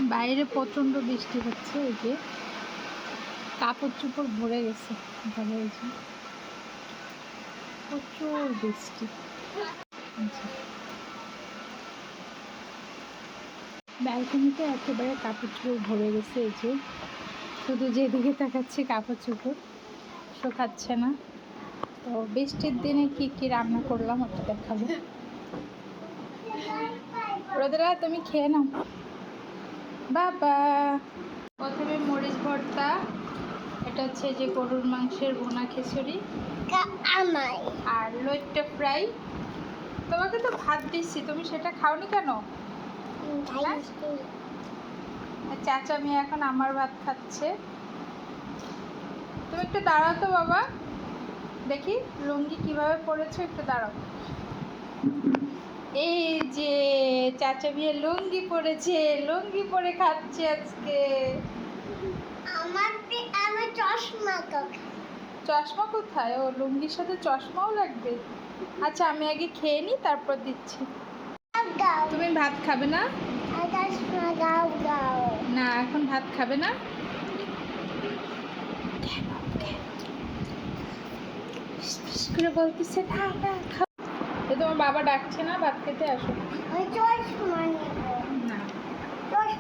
বাইরে প্রচণ্ড বৃষ্টি হচ্ছে, এই যে কাপড় চোপড় ভরে গেছে, প্রচুর বৃষ্টি। ব্যালকনিতে একেবারে কাপড় চোপড় ভরে গেছে, এই যে শুধু যেদিকে তাকাচ্ছি কাপড় চোপড় শোকাচ্ছে না। তো বৃষ্টির দিনে কি কি রান্না করলাম ওটা দেখাবো। রোদেলা তুমি খেয়ে নাও বাবা। প্রথমে মরিচ ভর্তা, এটা হচ্ছে যে গরুর মাংসের ভুনা খিচুড়ি আর লইট্টা ফ্রাই। তোমাকে তো ভাত দিচ্ছি, তুমি সেটা খাওনি কেন? চাচা মেয়ে এখন আমার ভাত খাচ্ছে। তুমি একটু দাঁড়াও তো বাবা, দেখি লুঙ্গি কিভাবে পরেছো, একটু দাঁড়াও। এই যে চাচা মেয়ে লুঙ্গি পরেছে, লুঙ্গি পরে খাচ্ছে আজকে। আমার চশমা কোথায়? ও লুঙ্গির সাথে চশমাও লাগবে। আচ্ছা আমি আগে খেয়ে নিই, তারপর দিচ্ছি। তুমি ভাত খাবে না? না এখন ভাত খাবে না? করে বলতেছে না না খাও। তোমার বাবা ডাকছে না, ভাত খেতে আসো। না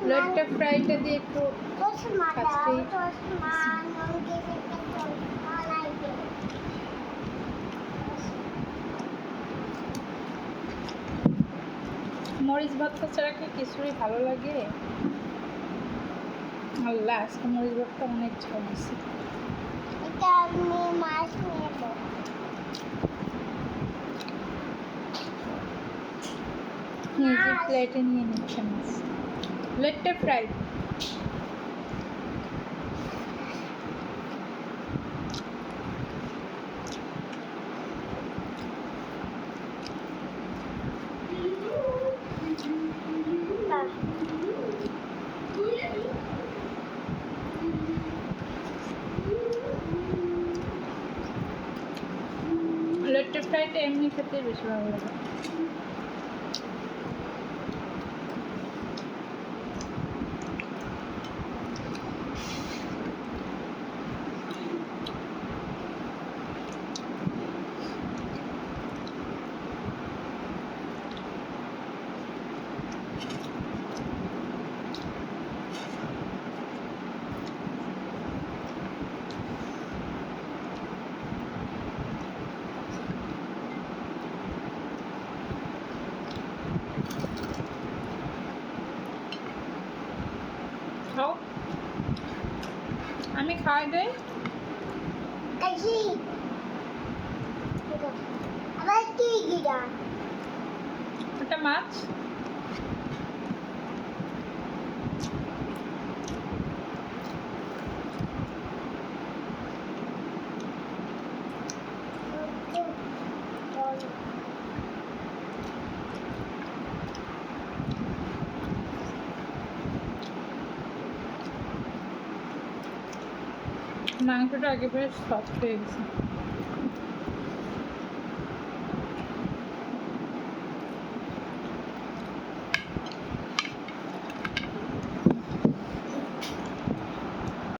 লইট্টা ফ্রাইটা দিয়ে একটু মরিচ ভর্তা ছাড়া কি খিচুড়ি ভালো লাগে? আল্লাহ, আজকে মরিচ ভর্তা অনেক ঝাল দিচ্ছে। নিজে প্লেটে নিয়ে নিচ্ছে মাছ। লইট্টা ফ্রাই লইট্টা ফ্রাইটা এমনি খেতে বেশি ভালো লাগে। খাও, আমি খাওয়াই দেই। ওটা মাছ। মাংসটা একেবারে সফট হয়ে গেছে।